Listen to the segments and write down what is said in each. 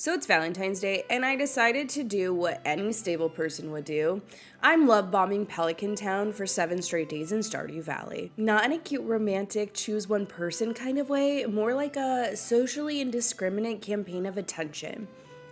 So it's Valentine's Day, and I decided to do what any stable person would do. I'm love bombing Pelican Town for 7 straight days in Stardew Valley. Not in a cute romantic choose one person kind of way, more like a socially indiscriminate campaign of attention.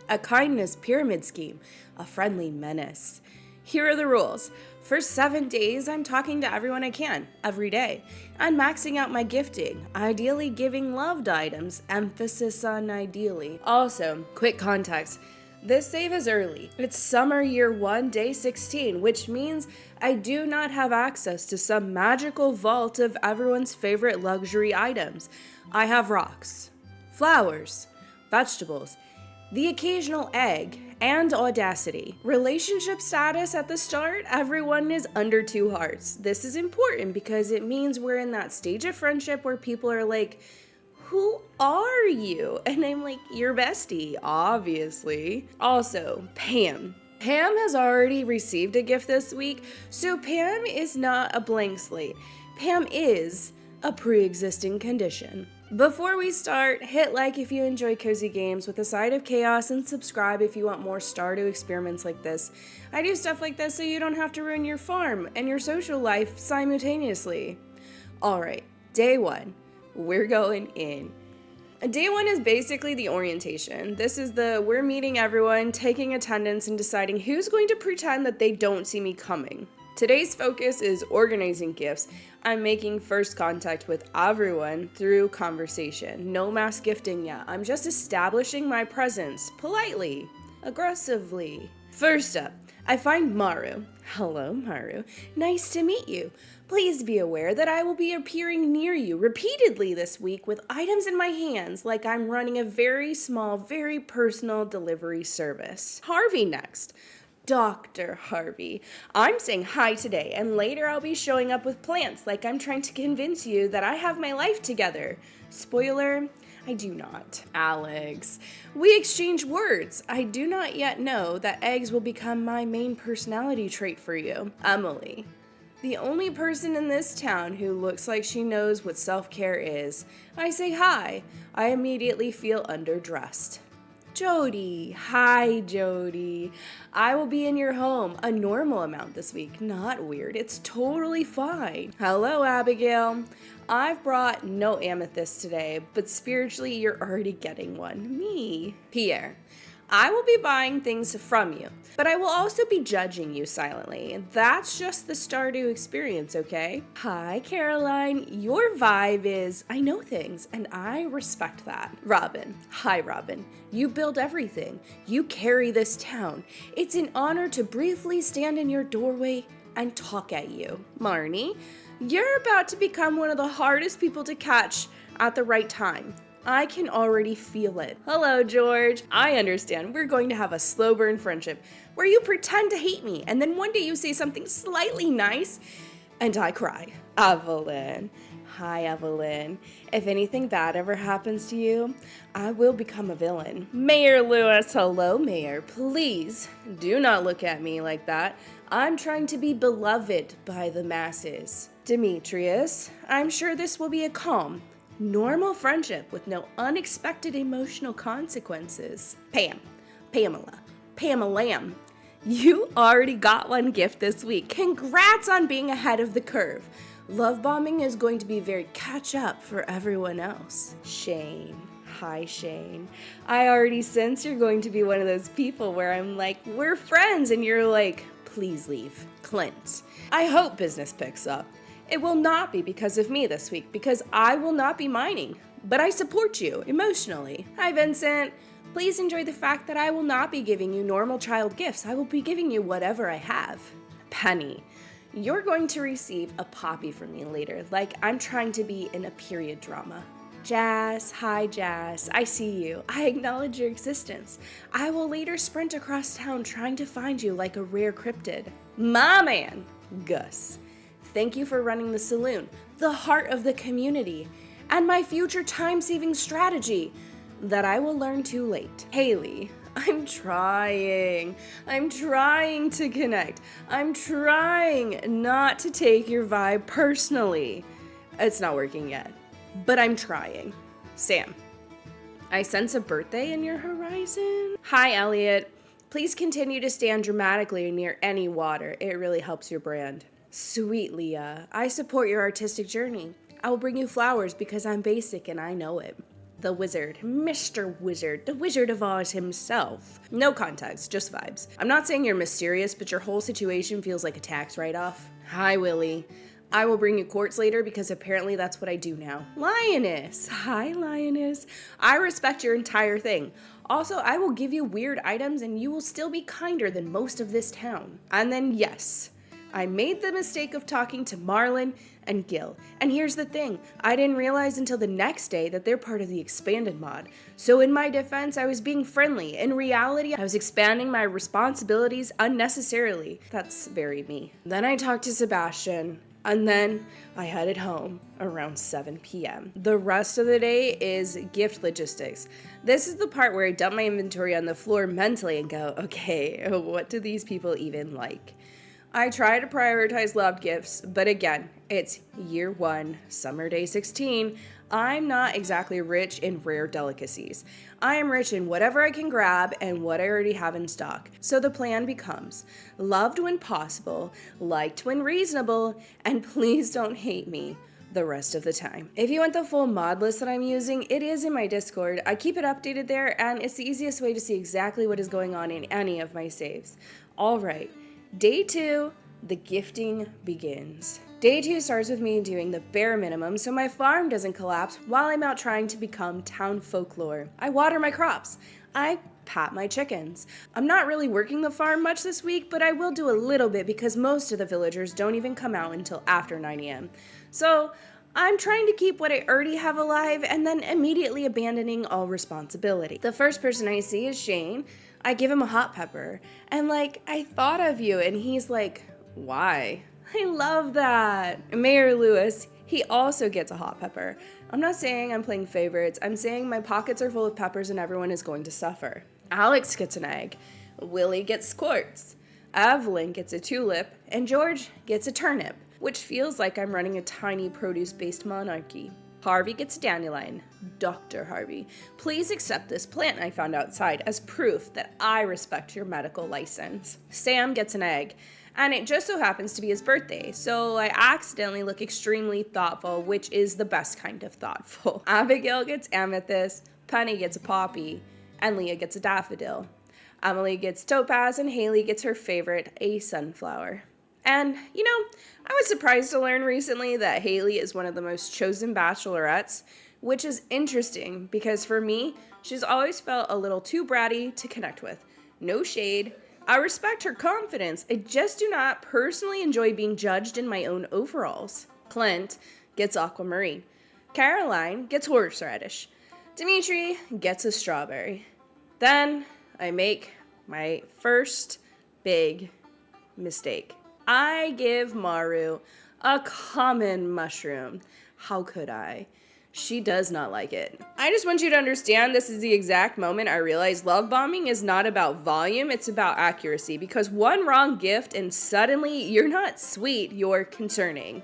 A kindness pyramid scheme, a friendly menace. Here are the rules. For 7 days, I'm talking to everyone I can, every day. I'm maxing out my gifting, ideally giving loved items, emphasis on ideally. Also, quick context, this save is early. It's summer year 1, day 16, which means I do not have access to some magical vault of everyone's favorite luxury items. I have rocks, flowers, vegetables, the occasional egg, and audacity. Relationship status at the start, everyone is under 2 hearts. This is important because it means we're in that stage of friendship where people are like, who are you? And I'm like, your bestie, obviously. Also, Pam. Pam has already received a gift this week, so Pam is not a blank slate. Pam is a pre-existing condition. Before we start, hit like if you enjoy cozy games with a side of chaos and subscribe if you want more Stardew experiments like this. I do stuff like this so you don't have to ruin your farm and your social life simultaneously. Alright, day 1. We're going in. Day 1 is basically the orientation. This is we're meeting everyone, taking attendance, and deciding who's going to pretend that they don't see me coming. Today's focus is organizing gifts. I'm making first contact with everyone through conversation. No mass gifting yet. I'm just establishing my presence politely, aggressively. First up, I find Maru. Hello, Maru. Nice to meet you. Please be aware that I will be appearing near you repeatedly this week with items in my hands like I'm running a very small, very personal delivery service. Harvey next. Dr. Harvey. I'm saying hi today, and later I'll be showing up with plants like I'm trying to convince you that I have my life together. Spoiler, I do not. Alex. We exchange words. I do not yet know that eggs will become my main personality trait for you. Emily. The only person in this town who looks like she knows what self-care is. I say hi. I immediately feel underdressed. Jody. Hi, Jody. I will be in your home a normal amount this week. Not weird. It's totally fine. Hello, Abigail. I've brought no amethyst today, but spiritually you're already getting one. Me. Pierre. I will be buying things from you, but I will also be judging you silently. That's just the Stardew experience, okay? Hi, Caroline. Your vibe is, I know things, and I respect that. Robin. Hi, Robin. You build everything. You carry this town. It's an honor to briefly stand in your doorway and talk at you. Marnie. You're about to become one of the hardest people to catch at the right time. I can already feel it. Hello, George. I understand. We're going to have a slow burn friendship where you pretend to hate me and then one day you say something slightly nice and I cry. Evelyn. Hi, Evelyn. If anything bad ever happens to you, I will become a villain. Mayor Lewis. Hello, Mayor. Please do not look at me like that. I'm trying to be beloved by the masses. Demetrius. I'm sure this will be a calm, normal friendship with no unexpected emotional consequences. Pamela. You already got one gift this week. Congrats on being ahead of the curve. Love bombing is going to be very catch up for everyone else. Shane. Hi, Shane. I already sense you're going to be one of those people where I'm like, we're friends, and you're like, please leave. Clint. I hope business picks up. It will not be because of me this week, because I will not be mining, but I support you emotionally. Hi, Vincent. Please enjoy the fact that I will not be giving you normal child gifts. I will be giving you whatever I have. Penny. You're going to receive a poppy from me later, like I'm trying to be in a period drama. Jazz. Hi, Jazz. I see you. I acknowledge your existence. I will later sprint across town trying to find you like a rare cryptid. My man, Gus. Thank you for running the saloon, the heart of the community, and my future time-saving strategy that I will learn too late. Haley. I'm trying to connect. I'm trying not to take your vibe personally. It's not working yet, but I'm trying. Sam. I sense a birthday in your horizon. Hi, Elliot. Please continue to stand dramatically near any water. It really helps your brand. Sweet Leah, I support your artistic journey. I will bring you flowers because I'm basic and I know it. The Wizard, Mr. Wizard, the Wizard of Oz himself. No context, just vibes. I'm not saying you're mysterious, but your whole situation feels like a tax write-off. Hi, Willie. I will bring you quartz later because apparently that's what I do now. Lioness. Hi, Lioness. I respect your entire thing. Also, I will give you weird items and you will still be kinder than most of this town. And then yes, I made the mistake of talking to Marlin and Gil. And here's the thing, I didn't realize until the next day that they're part of the expanded mod. So in my defense, I was being friendly. In reality, I was expanding my responsibilities unnecessarily. That's very me. Then I talked to Sebastian. And then I headed home around 7 p.m. The rest of the day is gift logistics. This is the part where I dump my inventory on the floor mentally and go, okay, what do these people even like? I try to prioritize loved gifts, but again, it's year 1, summer day 16. I'm not exactly rich in rare delicacies. I am rich in whatever I can grab and what I already have in stock. So the plan becomes, loved when possible, liked when reasonable, and please don't hate me the rest of the time. If you want the full mod list that I'm using, it is in my Discord. I keep it updated there, and it's the easiest way to see exactly what is going on in any of my saves. All right. Day 2, the gifting begins. Day 2 starts with me doing the bare minimum so my farm doesn't collapse while I'm out trying to become town folklore. I water my crops. I pat my chickens. I'm not really working the farm much this week, but I will do a little bit because most of the villagers don't even come out until after 9 a.m. So I'm trying to keep what I already have alive and then immediately abandoning all responsibility. The first person I see is Shane. I give him a hot pepper, and I thought of you, and he's like, why? I love that. Mayor Lewis, he also gets a hot pepper. I'm not saying I'm playing favorites, I'm saying my pockets are full of peppers and everyone is going to suffer. Alex gets an egg, Willie gets quartz, Evelyn gets a tulip, and George gets a turnip, which feels like I'm running a tiny produce-based monarchy. Harvey gets a dandelion. Dr. Harvey, please accept this plant I found outside as proof that I respect your medical license. Sam gets an egg, and it just so happens to be his birthday, so I accidentally look extremely thoughtful, which is the best kind of thoughtful. Abigail gets amethyst, Penny gets a poppy, and Leah gets a daffodil. Emily gets topaz, and Haley gets her favorite, a sunflower. And, I was surprised to learn recently that Haley is one of the most chosen bachelorettes, which is interesting because for me, she's always felt a little too bratty to connect with. No shade. I respect her confidence. I just do not personally enjoy being judged in my own overalls. Clint gets aquamarine. Caroline gets horseradish. Dimitri gets a strawberry. Then I make my first big mistake. I give Maru a common mushroom. How could I? She does not like it. I just want you to understand this is the exact moment I realized love bombing is not about volume, it's about accuracy. Because one wrong gift and suddenly you're not sweet, you're concerning.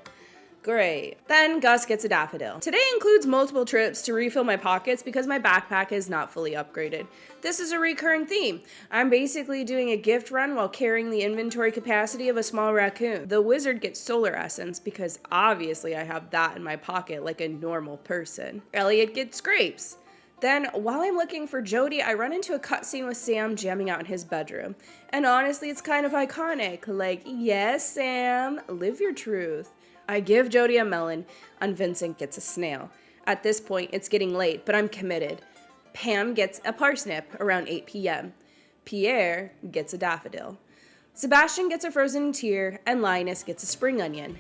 Great. Then Gus gets a daffodil. Today includes multiple trips to refill my pockets because my backpack is not fully upgraded. This is a recurring theme. I'm basically doing a gift run while carrying the inventory capacity of a small raccoon. The wizard gets solar essence because obviously I have that in my pocket like a normal person. Elliot gets grapes. Then, while I'm looking for Jody, I run into a cutscene with Sam jamming out in his bedroom. And honestly, it's kind of iconic. Yes, Sam, live your truth. I give Jody a melon, and Vincent gets a snail. At this point, it's getting late, but I'm committed. Pam gets a parsnip around 8 p.m. Pierre gets a daffodil. Sebastian gets a frozen tear, and Linus gets a spring onion.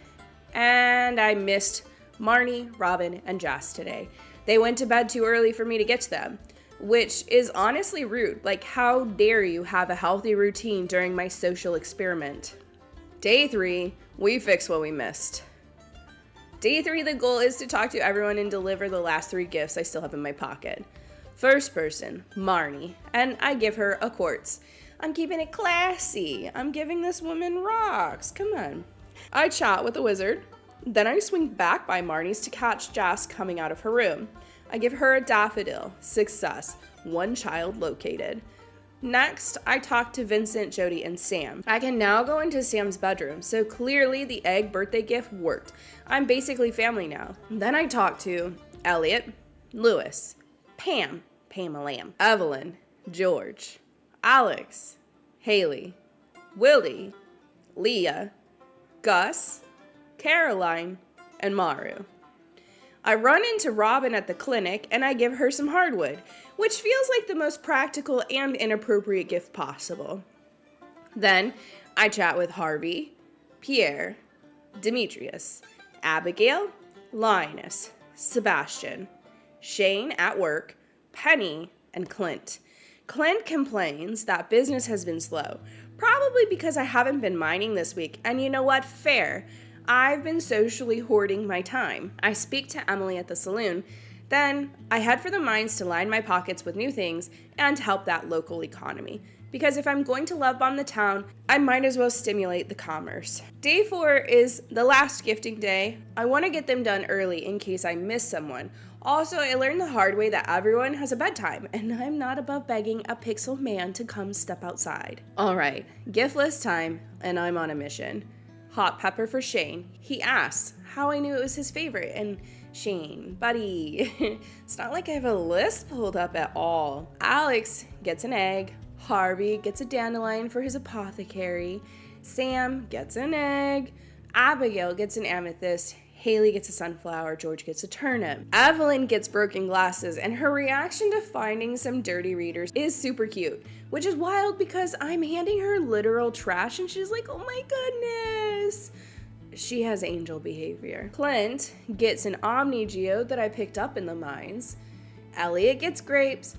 And I missed Marnie, Robin, and Jas today. They went to bed too early for me to get to them, which is honestly rude. How dare you have a healthy routine during my social experiment? Day 3, we fix what we missed. Day 3, the goal is to talk to everyone and deliver the last 3 gifts I still have in my pocket. First person, Marnie, and I give her a quartz. I'm keeping it classy. I'm giving this woman rocks. Come on. I chat with the wizard. Then I swing back by Marnie's to catch Jas coming out of her room. I give her a daffodil. Success. One child located. Next, I talk to Vincent, Jody, and Sam. I can now go into Sam's bedroom, so clearly the egg birthday gift worked. I'm basically family now. Then I talk to Elliot, Lewis, Pam, Pam Lamb, Evelyn, George, Alex, Haley, Willie, Leah, Gus, Caroline, and Maru. I run into Robin at the clinic and I give her some hardwood, which feels like the most practical and inappropriate gift possible. Then I chat with Harvey, Pierre, Demetrius, Abigail, Linus, Sebastian, Shane at work, Penny, and Clint. Clint complains that business has been slow, probably because I haven't been mining this week, and you know what? Fair. I've been socially hoarding my time. I speak to Emily at the saloon, then I head for the mines to line my pockets with new things and help that local economy. Because if I'm going to love bomb the town, I might as well stimulate the commerce. Day 4 is the last gifting day. I want to get them done early in case I miss someone. Also, I learned the hard way that everyone has a bedtime, and I'm not above begging a pixel man to come step outside. Alright, gift list time, and I'm on a mission. Hot pepper for Shane. He asks how I knew it was his favorite, and Shane, buddy, it's not like I have a list pulled up at all. Alex gets an egg. Harvey gets a dandelion for his apothecary. Sam gets an egg. Abigail gets an amethyst. Haley gets a sunflower. George gets a turnip. Evelyn gets broken glasses, and her reaction to finding some dirty readers is super cute, which is wild because I'm handing her literal trash and she's like, oh my goodness. She has angel behavior. Clint gets an Omni Geode that I picked up in the mines. Elliot gets grapes.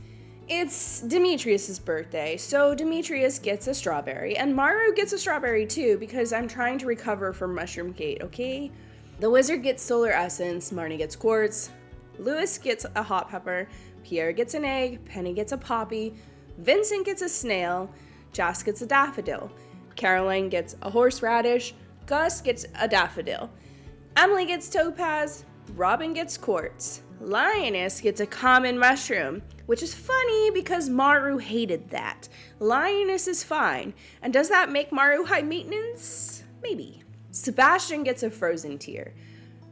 It's Demetrius's birthday, so Demetrius gets a strawberry, and Maru gets a strawberry too because I'm trying to recover from Mushroom Gate, okay? The wizard gets solar essence, Marnie gets quartz, Lewis gets a hot pepper, Pierre gets an egg, Penny gets a poppy, Vincent gets a snail, Jas gets a daffodil, Caroline gets a horseradish, Gus gets a daffodil, Emily gets topaz, Robin gets quartz, Lioness gets a common mushroom, which is funny because Maru hated that. Lioness is fine, and does that make Maru high maintenance? Maybe. Sebastian gets a frozen tear,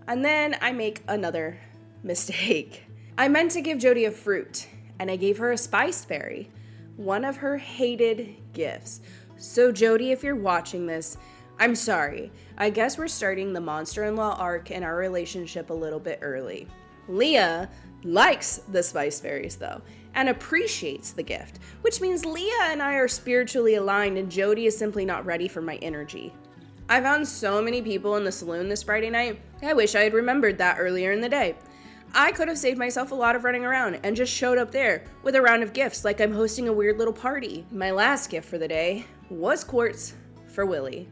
and then I make another mistake. I meant to give Jody a fruit, and I gave her a spiced berry, one of her hated gifts. So Jody, if you're watching this, I'm sorry. I guess we're starting the monster-in-law arc in our relationship a little bit early. Leah likes the spiced berries though, and appreciates the gift, which means Leah and I are spiritually aligned and Jody is simply not ready for my energy. I found so many people in the saloon this Friday night. I wish I had remembered that earlier in the day. I could have saved myself a lot of running around and just showed up there with a round of gifts like I'm hosting a weird little party. My last gift for the day was quartz for Willie.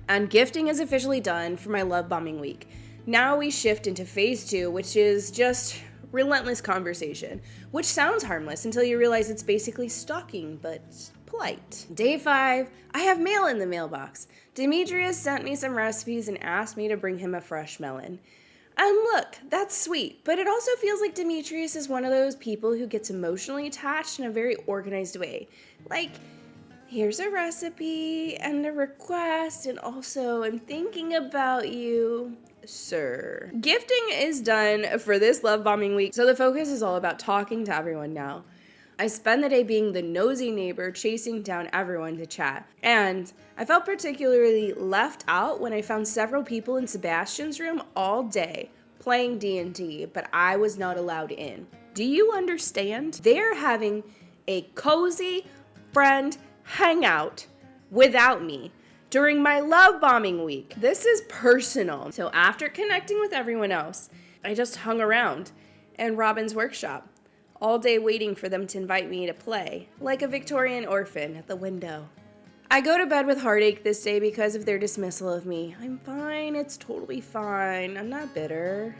And gifting is officially done for my love bombing week. Now we shift into phase 2, which is just relentless conversation, which sounds harmless until you realize it's basically stalking, but polite. Day 5, I have mail in the mailbox. Demetrius sent me some recipes and asked me to bring him a fresh melon. And look, that's sweet, but it also feels like Demetrius is one of those people who gets emotionally attached in a very organized way. Like, here's a recipe and a request, and also I'm thinking about you, sir. Gifting is done for this love bombing week, so the focus is all about talking to everyone now. I spend the day being the nosy neighbor chasing down everyone to chat, and I felt particularly left out when I found several people in Sebastian's room all day playing D&D, but I was not allowed in. Do you understand? They're having a cozy friend hangout without me during my love bombing week. This is personal. So after connecting with everyone else, I just hung around in Robin's workshop all day waiting for them to invite me to play, like a Victorian orphan at the window. I go to bed with heartache this day because of their dismissal of me. I'm fine, it's totally fine. I'm not bitter.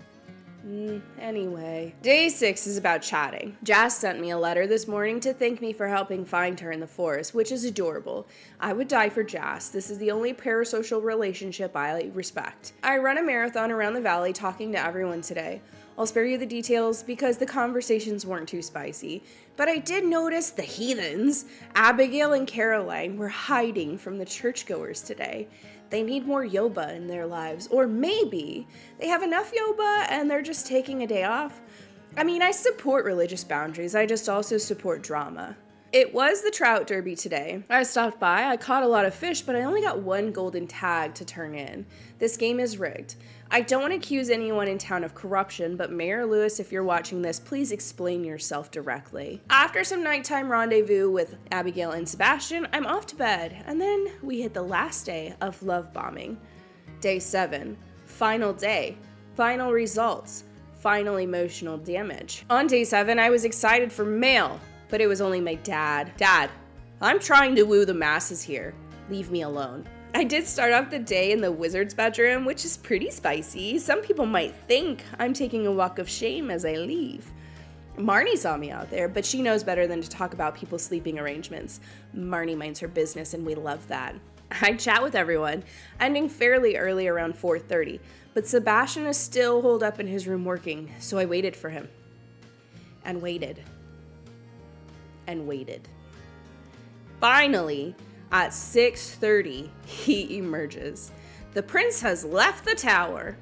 Anyway. Day 6 is about chatting. Jas sent me a letter this morning to thank me for helping find her in the forest, which is adorable. I would die for Jas. This is the only parasocial relationship I respect. I run a marathon around the valley talking to everyone today. I'll spare you the details because the conversations weren't too spicy, but I did notice the heathens, Abigail and Caroline, were hiding from the churchgoers today. They need more yoba in their lives, or maybe they have enough yoba and they're just taking a day off. I mean, I support religious boundaries, I just also support drama. It was the trout derby today. I stopped by, I caught a lot of fish, but I only got one golden tag to turn in. This game is rigged. I don't want to accuse anyone in town of corruption, but Mayor Lewis, if you're watching this, please explain yourself directly. After some nighttime rendezvous with Abigail and Sebastian, I'm off to bed, and then we hit the last day of love bombing. Day 7. Final day. Final results. Final emotional damage. On day 7, I was excited for mail, but it was only my dad. Dad, I'm trying to woo the masses here. Leave me alone. I did start off the day in the wizard's bedroom, which is pretty spicy. Some people might think I'm taking a walk of shame as I leave. Marnie saw me out there, but she knows better than to talk about people's sleeping arrangements. Marnie minds her business, and we love that. I chat with everyone, ending fairly early around 4:30, but Sebastian is still holed up in his room working, so I waited for him. And waited. And waited. Finally, at 6:30, he emerges. The prince has left the tower.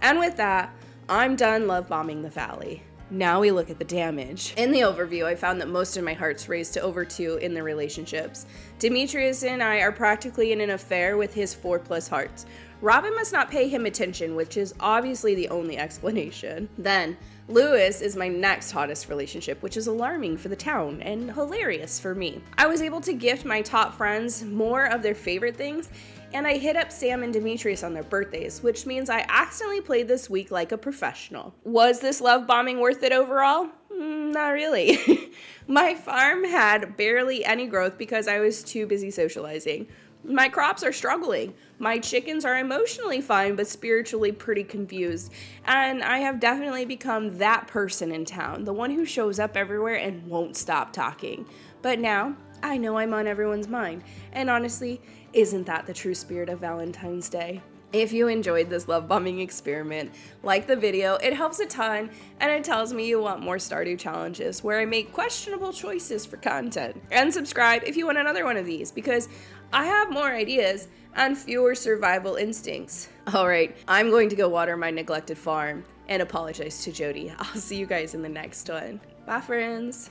And with that, I'm done love bombing the valley. Now we look at the damage. In the overview, I found that most of my hearts raised to over 2 in the relationships. Demetrius and I are practically in an affair with his 4+ hearts. Robin must not pay him attention, which is obviously the only explanation. Then, Lewis is my next hottest relationship, which is alarming for the town and hilarious for me. I was able to gift my top friends more of their favorite things, and I hit up Sam and Demetrius on their birthdays, which means I accidentally played this week like a professional. Was this love bombing worth it overall? Not really. My farm had barely any growth because I was too busy socializing. My crops are struggling. My chickens are emotionally fine, but spiritually pretty confused. And I have definitely become that person in town, the one who shows up everywhere and won't stop talking. But now, I know I'm on everyone's mind. And honestly, isn't that the true spirit of Valentine's Day? If you enjoyed this love bombing experiment, like the video, it helps a ton, and it tells me you want more Stardew challenges where I make questionable choices for content. And subscribe if you want another one of these, because I have more ideas and fewer survival instincts. Alright, I'm going to go water my neglected farm and apologize to Jody. I'll see you guys in the next one. Bye, friends.